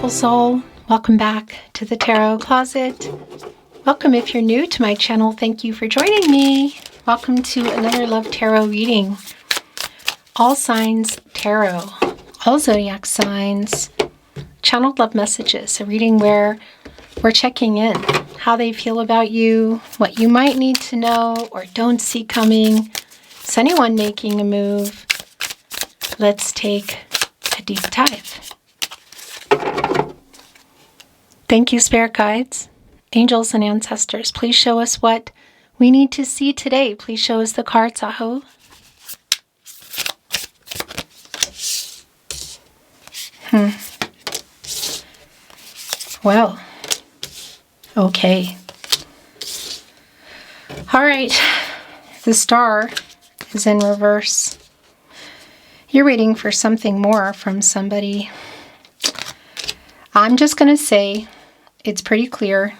beautiful soul. Welcome back to the Tarot Closet. Welcome if you're new to my channel. Thank you for joining me. Welcome to another Love Tarot reading. All signs tarot, all zodiac signs, channeled love messages, a reading where we're checking in, how they feel about you, what you might need to know or don't see coming. Is anyone making a move? Let's take a deep dive. Thank you, spirit guides, angels, and ancestors. Please show us what we need to see today. Please show us the cards, Aho. Well, okay. All right, the star is in reverse. You're waiting for something more from somebody. I'm just going to say it's pretty clear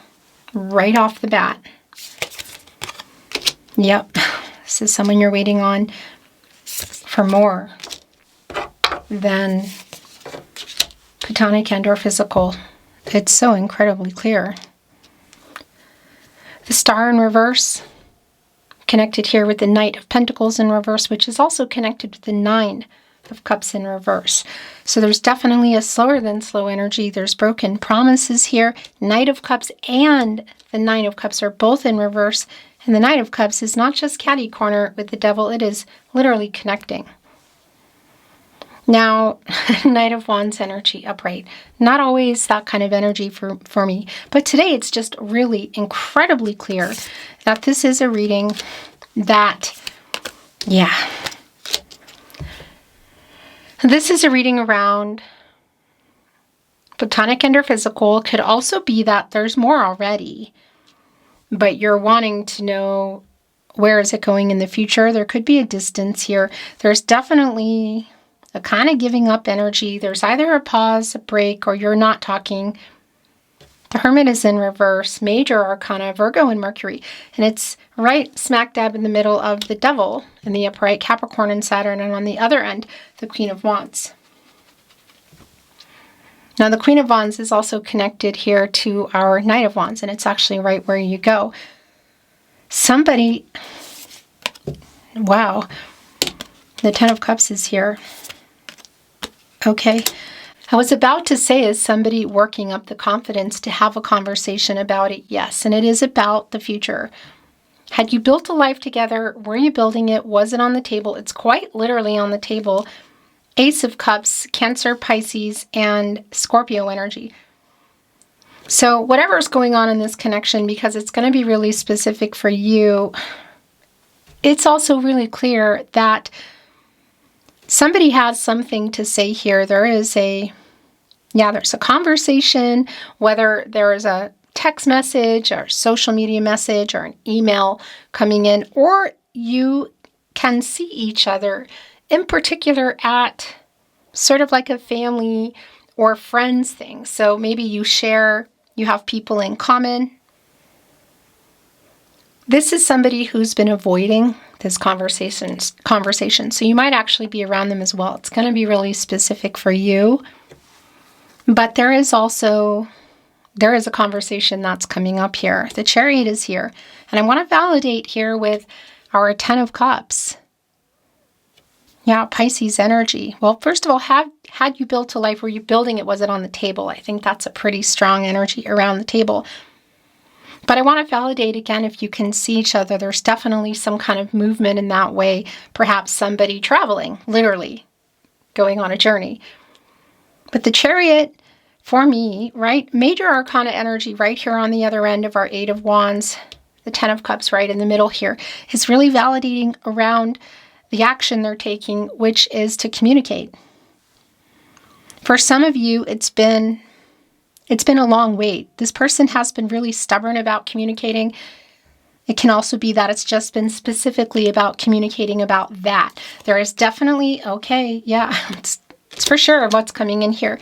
right off the bat. Yep, this is someone you're waiting on for more than platonic and or physical. It's so incredibly clear. The star in reverse, connected here with the Knight of Pentacles in reverse, which is also connected with the Nine of Cups in reverse. So there's definitely a slower than slow energy. There's broken promises here. Knight of Cups and the Nine of Cups are both in reverse. And the Knight of Cups is not just catty corner with the devil. It is literally connecting. Now, Knight of Wands energy upright. Not always that kind of energy for me. But today it's just really incredibly clear that this is a reading that, yeah. This is a reading around platonic and or physical. Could also be that there's more already, but you're wanting to know where is it going in the future. There could be a distance here. There's definitely a kind of giving up energy. There's either a pause, a break, or you're not talking. The Hermit is in reverse, major arcana, Virgo and Mercury. And it's right smack dab in the middle of the Devil in the upright, Capricorn and Saturn. And on the other end, the Queen of Wands. Now, the Queen of Wands is also connected here to our Knight of Wands. And it's actually right where you go. Somebody, wow, the Ten of Cups is here. Okay. I was about to say, is somebody working up the confidence to have a conversation about it? Yes, and it is about the future. Had you built a life together? Were you building it? Was it on the table? It's quite literally on the table. Ace of Cups, Cancer, Pisces, and Scorpio energy. So whatever's going on in this connection, because it's going to be really specific for you, it's also really clear that somebody has something to say here. There's a conversation, whether there is a text message or social media message or an email coming in, or you can see each other, in particular at sort of like a family or friends thing. So maybe you have people in common. This is somebody who's been avoiding this conversation. So you might actually be around them as well. It's going to be really specific for you. But there is a conversation that's coming up here. The Chariot is here. And I want to validate here with our Ten of Cups. Yeah, Pisces energy. Well, first of all, had you built a life? Were you building it? Was it on the table? I think that's a pretty strong energy around the table. But I want to validate again, if you can see each other, there's definitely some kind of movement in that way. Perhaps somebody traveling, literally going on a journey. But the Chariot, for me, right, major arcana energy right here on the other end of our Eight of Wands, the Ten of Cups right in the middle here, is really validating around the action they're taking, which is to communicate. For some of you, it's been a long wait. This person has been really stubborn about communicating. It can also be that it's just been specifically about communicating about that. There is definitely, okay, yeah, it's for sure what's coming in here.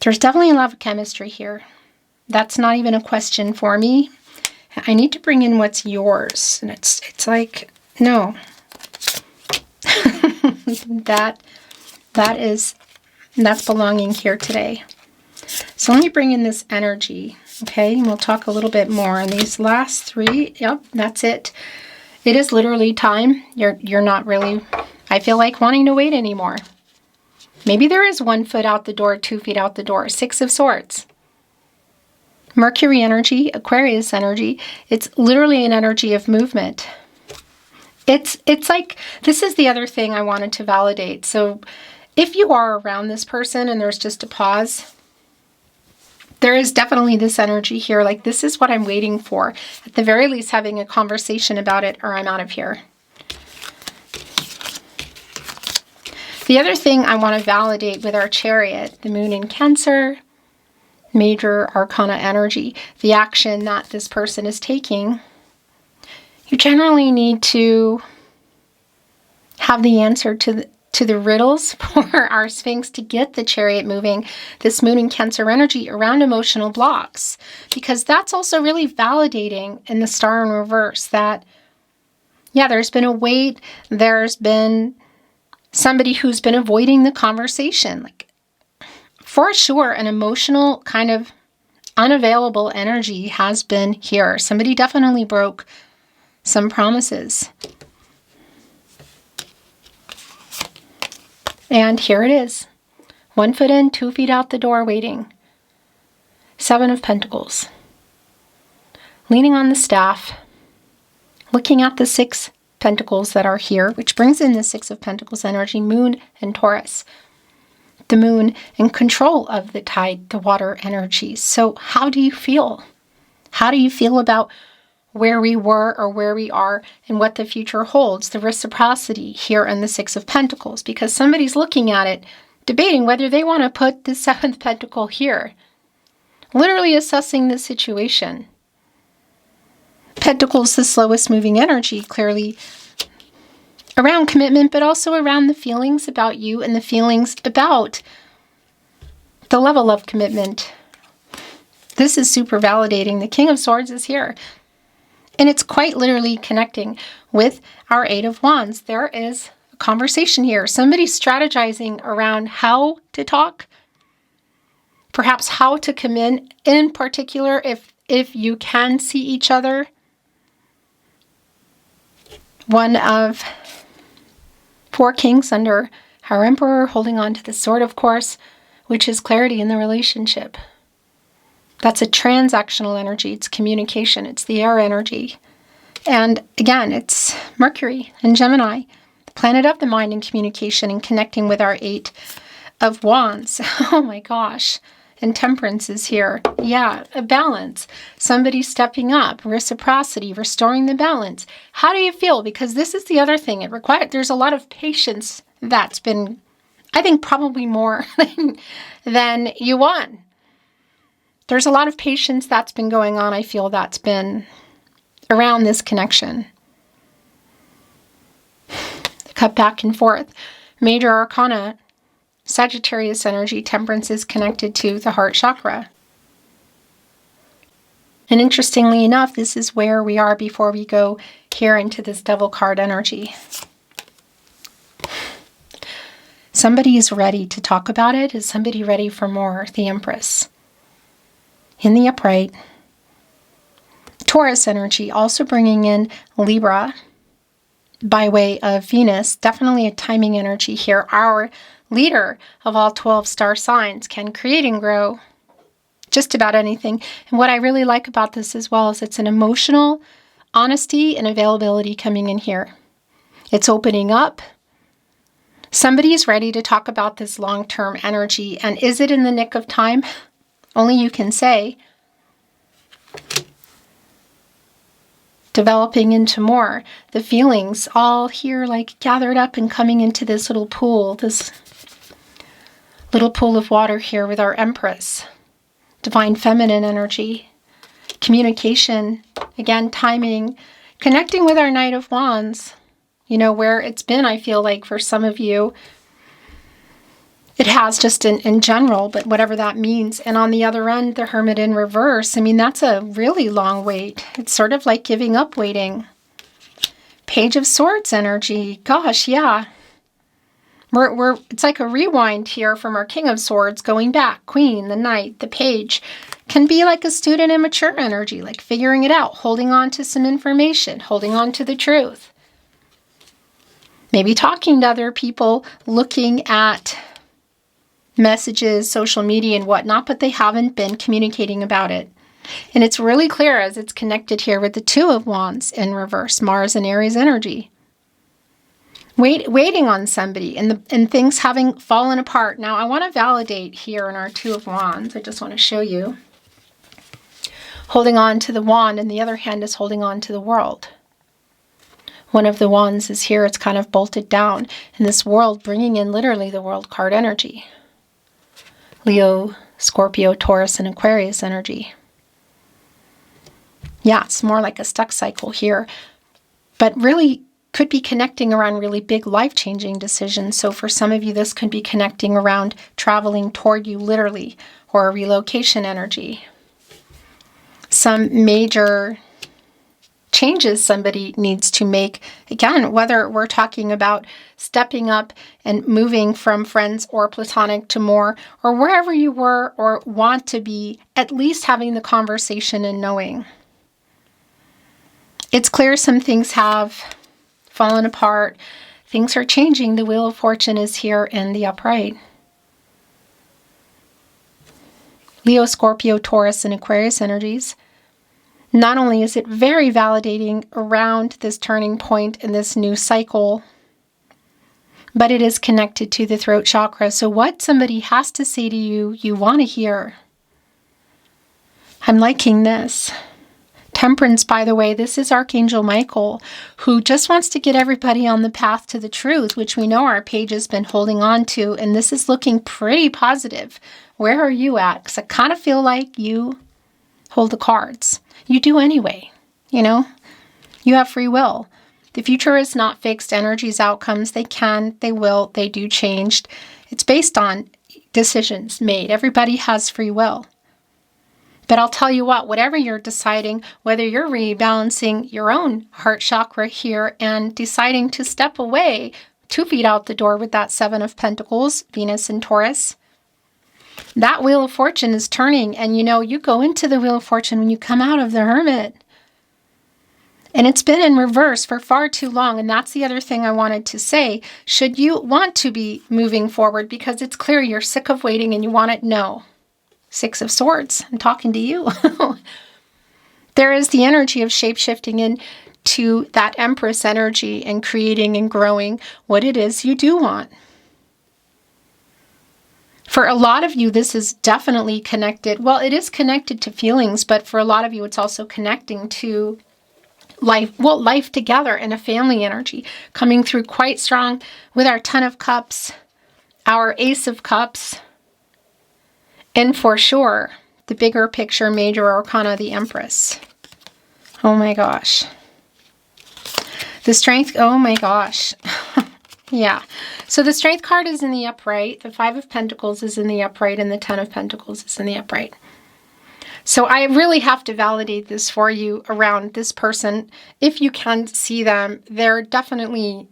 There's definitely a lot of chemistry here. That's not even a question for me. I need to bring in what's yours. And it's like, no. That's belonging here today. So let me bring in this energy, okay? And we'll talk a little bit more. And these last three, yep, that's it. It is literally time. You're not really, I feel like, wanting to wait anymore. Maybe there is 1 foot out the door, 2 feet out the door. 6 of Swords. Mercury energy, Aquarius energy. It's literally an energy of movement. It's like, this is the other thing I wanted to validate. So if you are around this person and there's just a pause, there is definitely this energy here. Like, this is what I'm waiting for. At the very least, having a conversation about it, or I'm out of here. The other thing I want to validate with our Chariot, the Moon in Cancer, major arcana energy, the action that this person is taking, you generally need to have the answer to the riddles for our Sphinx to get the Chariot moving, this Moon in Cancer energy around emotional blocks. Because that's also really validating in the Star in reverse that, yeah, there's been a wait, there's been somebody who's been avoiding the conversation. Like, for sure, an emotional kind of unavailable energy has been here. Somebody definitely broke some promises. And here it is. 1 foot in, 2 feet out the door, waiting. 7 of Pentacles. Leaning on the staff. Looking at the 6 Pentacles that are here, which brings in the 6 of Pentacles energy, Moon and Taurus. The Moon in control of the tide, the water energy. So how do you feel? How do you feel about where we were or where we are and what the future holds? The reciprocity here in the 6 of Pentacles, because somebody's looking at it, debating whether they want to put the 7th Pentacle here. Literally assessing the situation. Pentacles, the slowest moving energy, clearly around commitment, but also around the feelings about you and the feelings about the level of commitment. This is super validating. The King of Swords is here. And it's quite literally connecting with our 8 of Wands. There is a conversation here. Somebody's strategizing around how to talk. Perhaps how to commit in particular if you can see each other. One of 4 kings under our Emperor, holding on to the sword, of course, which is clarity in the relationship. That's a transactional energy. It's communication. It's the air energy. And again, it's Mercury and Gemini, the planet of the mind and communication, and connecting with our 8 of Wands. Oh my gosh. And Temperance is here. Yeah, a balance. Somebody stepping up, reciprocity, restoring the balance. How do you feel? Because this is the other thing. There's a lot of patience that's been, I think, probably more than you want. There's a lot of patience that's been going on. I feel that's been around this connection. Cut back and forth. Major Arcana, Sagittarius energy, Temperance is connected to the heart chakra. And interestingly enough, this is where we are before we go here into this Devil card energy. Somebody is ready to talk about it. Is somebody ready for more? The Empress. In the upright. Taurus energy, also bringing in Libra by way of Venus. Definitely a timing energy here. Our leader of all 12 star signs can create and grow just about anything. And what I really like about this as well is it's an emotional honesty and availability coming in here. It's opening up. Somebody is ready to talk about this long-term energy. And is it in the nick of time? Only you can say. Developing into more. The feelings all here like gathered up and coming into this little pool. This little pool of water here with our Empress. Divine feminine energy. Communication. Again, timing. Connecting with our Knight of Wands. You know, where it's been, I feel like, for some of you. It has just in general, but whatever that means. And on the other end, the Hermit in reverse. I mean, that's a really long wait. It's sort of like giving up waiting. Page of Swords energy. Gosh, yeah. It's like a rewind here from our King of Swords, going back. Queen, the Knight, the Page. Can be like a student and mature energy, like figuring it out, holding on to some information, holding on to the truth. Maybe talking to other people, looking at messages, social media and whatnot, but they haven't been communicating about it. And it's really clear as it's connected here with the Two of Wands in reverse, Mars and Aries energy. Waiting on somebody and things having fallen apart. Now, I want to validate here in our Two of Wands. I just want to show you. Holding on to the wand, and the other hand is holding on to the world. One of the wands is here. It's kind of bolted down. And this world, bringing in literally the world card energy. Leo, Scorpio, Taurus, and Aquarius energy. Yeah, it's more like a stuck cycle here. But really could be connecting around really big life-changing decisions. So for some of you, this could be connecting around traveling toward you literally, or a relocation energy. Some major changes somebody needs to make. Again, whether we're talking about stepping up and moving from friends or platonic to more, or wherever you were or want to be, at least having the conversation and knowing. It's clear some things have fallen apart. Things are changing. The Wheel of Fortune is here in the upright. Leo, Scorpio, Taurus, and Aquarius energies. Not only is it very validating around this turning point in this new cycle, but it is connected to the throat chakra. So what somebody has to say to you, you want to hear. I'm liking this. Temperance, by the way, this is Archangel Michael, who just wants to get everybody on the path to the truth, which we know our page has been holding on to, and this is looking pretty positive. Where are you at? Because I kind of feel like you hold the cards. You do anyway, you know? You have free will. The future is not fixed. Energies, outcomes, they can, they will, they do change. It's based on decisions made. Everybody has free will. But I'll tell you what, whatever you're deciding, whether you're rebalancing your own heart chakra here and deciding to step away 2 feet out the door with that Seven of Pentacles, Venus and Taurus, that Wheel of Fortune is turning. And you know, you go into the Wheel of Fortune when you come out of the Hermit. And it's been in reverse for far too long. And that's the other thing I wanted to say. Should you want to be moving forward, because it's clear you're sick of waiting and you want it, no. Six of Swords, I'm talking to you. There is the energy of shape-shifting into that Empress energy and creating and growing what it is you do want. For a lot of you, this is definitely connected. Well, it is connected to feelings, but for a lot of you, it's also connecting to life, well, life together and a family energy coming through quite strong with our Ten of Cups, our Ace of Cups, and for sure, the bigger picture, major arcana, the Empress. Oh my gosh. The Strength, oh my gosh. Yeah. So the Strength card is in the upright. The Five of Pentacles is in the upright. And the Ten of Pentacles is in the upright. So I really have to validate this for you around this person. If you can see them, they're definitely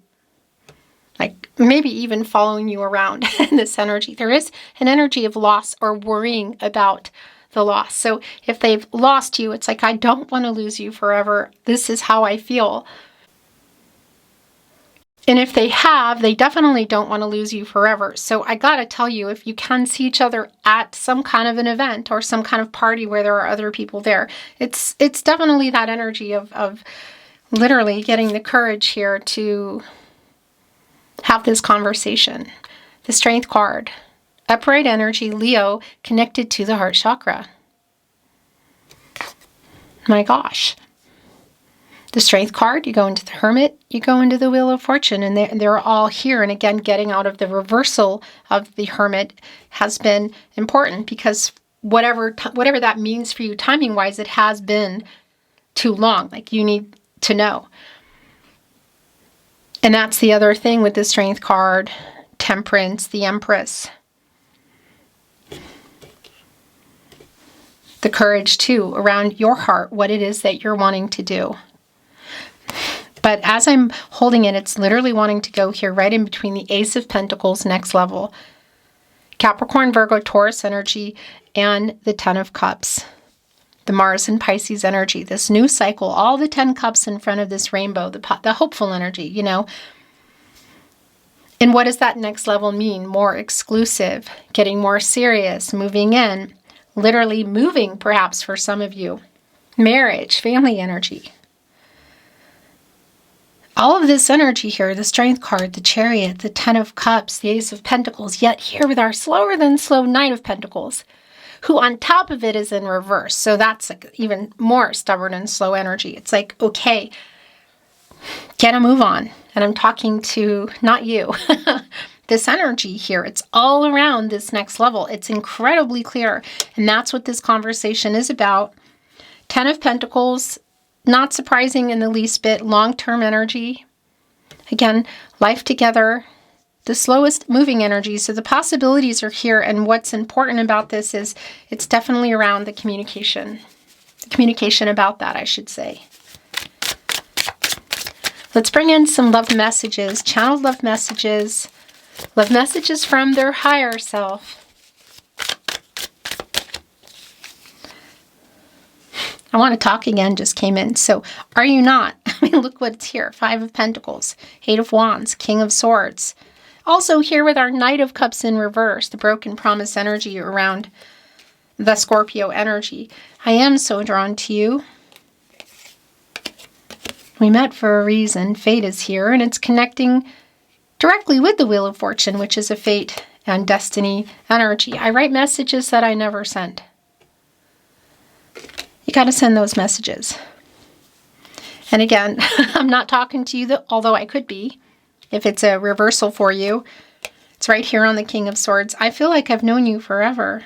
like maybe even following you around in this energy. There is an energy of loss or worrying about the loss. So if they've lost you, it's like, I don't want to lose you forever. This is how I feel. And if they have, they definitely don't want to lose you forever. So I got to tell you, if you can see each other at some kind of an event or some kind of party where there are other people there, it's definitely that energy of literally getting the courage here to have this conversation. The Strength card, upright energy, Leo, connected to the heart chakra. My gosh. The Strength card, you go into the Hermit, you go into the Wheel of Fortune, and they're all here. And again, getting out of the reversal of the Hermit has been important, because whatever that means for you timing-wise, it has been too long. Like, you need to know. And that's the other thing with the Strength card, Temperance, the Empress. The courage, too, around your heart, what it is that you're wanting to do. But as I'm holding it, it's literally wanting to go here right in between the Ace of Pentacles, next level, Capricorn, Virgo, Taurus energy, and the Ten of Cups, the Mars and Pisces energy, this new cycle, all the 10 cups in front of this rainbow, the hopeful energy, you know. And what does that next level mean? More exclusive, getting more serious, moving in, literally moving perhaps for some of you, marriage, family energy. All of this energy here, the Strength card, the Chariot, the Ten of Cups, the Ace of Pentacles, yet here with our slower than slow Knight of Pentacles, who on top of it is in reverse. So that's like even more stubborn and slow energy. It's like, okay, get a move on. And I'm talking to, not you, this energy here. It's all around this next level. It's incredibly clear. And that's what this conversation is about. Ten of Pentacles, not surprising in the least bit, long-term energy. Again, life together, the slowest moving energy. So the possibilities are here. And what's important about this is it's definitely around the communication. The communication about that, I should say. Let's bring in some love messages, channeled love messages from their higher self. I want to talk again just came in. So are you not? I mean, look what's here. Five of Pentacles, Eight of Wands, King of Swords. Also here with our Knight of Cups in reverse, the broken promise energy around the Scorpio energy. I am so drawn to you. We met for a reason. Fate is here, and it's connecting directly with the Wheel of Fortune, which is a fate and destiny energy. I write messages that I never sent. You got to send those messages. And again, I'm not talking to you, although I could be, if it's a reversal for you. It's right here on the King of Swords. I feel like I've known you forever.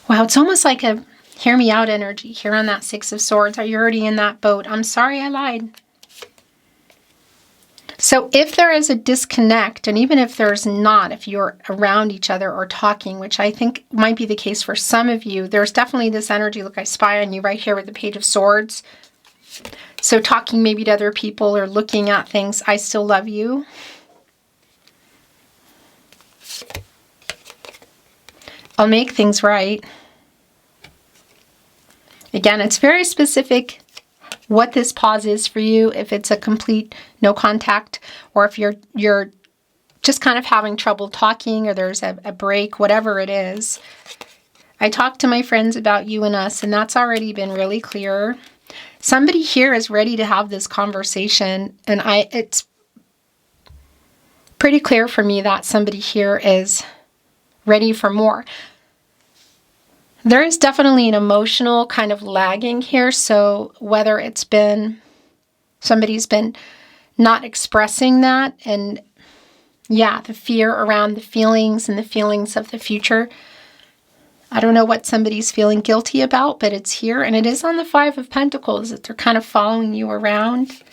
Wow, it's almost like a hear me out energy here on that Six of Swords. Are you already in that boat? I'm sorry I lied. So if there is a disconnect, and even if there's not, if you're around each other or talking, which I think might be the case for some of you, there's definitely this energy. Look, I spy on you right here with the Page of Swords. So talking maybe to other people or looking at things, I still love you. I'll make things right. Again, it's very specific what this pause is for you, if it's a complete no contact, or if you're just kind of having trouble talking, or there's a break, whatever it is. I talked to my friends about you and us, and that's already been really clear. Somebody here is ready to have this conversation, and it's pretty clear for me that somebody here is ready for more. There is definitely an emotional kind of lagging here. So whether it's been, somebody's been not expressing that, and yeah, the fear around the feelings and the feelings of the future. I don't know what somebody's feeling guilty about, but it's here, and it is on the Five of Pentacles that they're kind of following you around.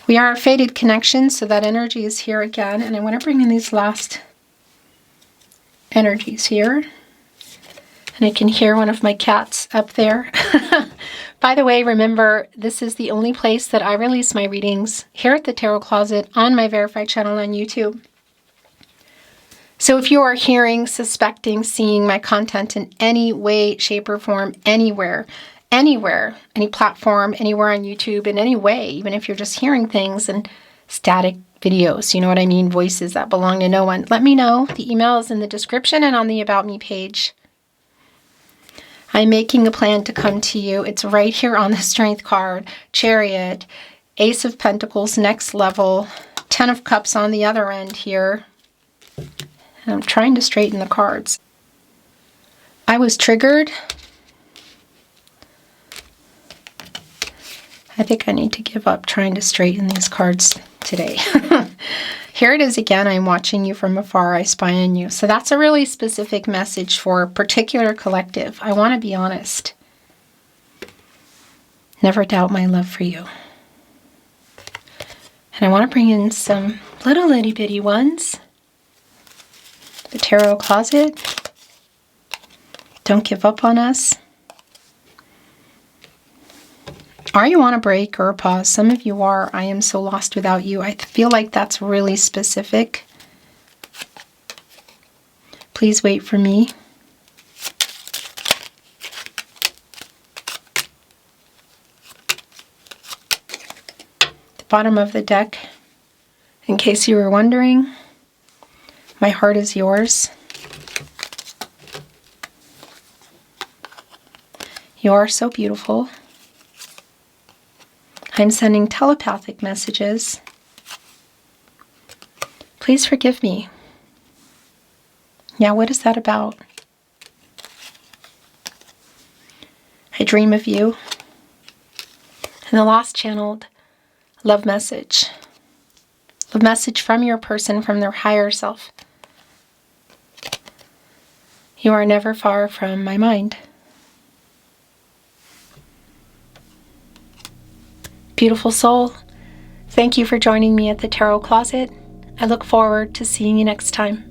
We are a fated connection, so that energy is here again, and I want to bring in these last energies here. And I can hear one of my cats up there. By the way, remember, this is the only place that I release my readings, here at the Tarot Closet on my verified channel on YouTube. So if you are hearing, suspecting, seeing my content in any way, shape, or form, anywhere, any platform, anywhere on YouTube, in any way, even if you're just hearing things and static videos, you know what I mean, voices that belong to no one, let me know. The email is in the description and on the About Me page. I'm making a plan to come to you. It's right here on the Strength card, Chariot, Ace of Pentacles, next level, Ten of Cups on the other end here. And I'm trying to straighten the cards. I was triggered. I think I need to give up trying to straighten these cards today. Here it is again. I'm watching you from afar. I spy on you. So that's a really specific message for a particular collective. I want to be honest. Never doubt my love for you. And I want to bring in some little itty bitty ones. The Tarot Closet. Don't give up on us. Are you on a break or a pause? Some of you are. I am so lost without you. I feel like that's really specific. Please wait for me. The bottom of the deck, in case you were wondering, my heart is yours. You are so beautiful. I'm sending telepathic messages. Please forgive me. Yeah, what is that about? I dream of you. And the last channeled love message. Love message from your person, from their higher self. You are never far from my mind. Beautiful soul, thank you for joining me at the Tarot Closet. I look forward to seeing you next time.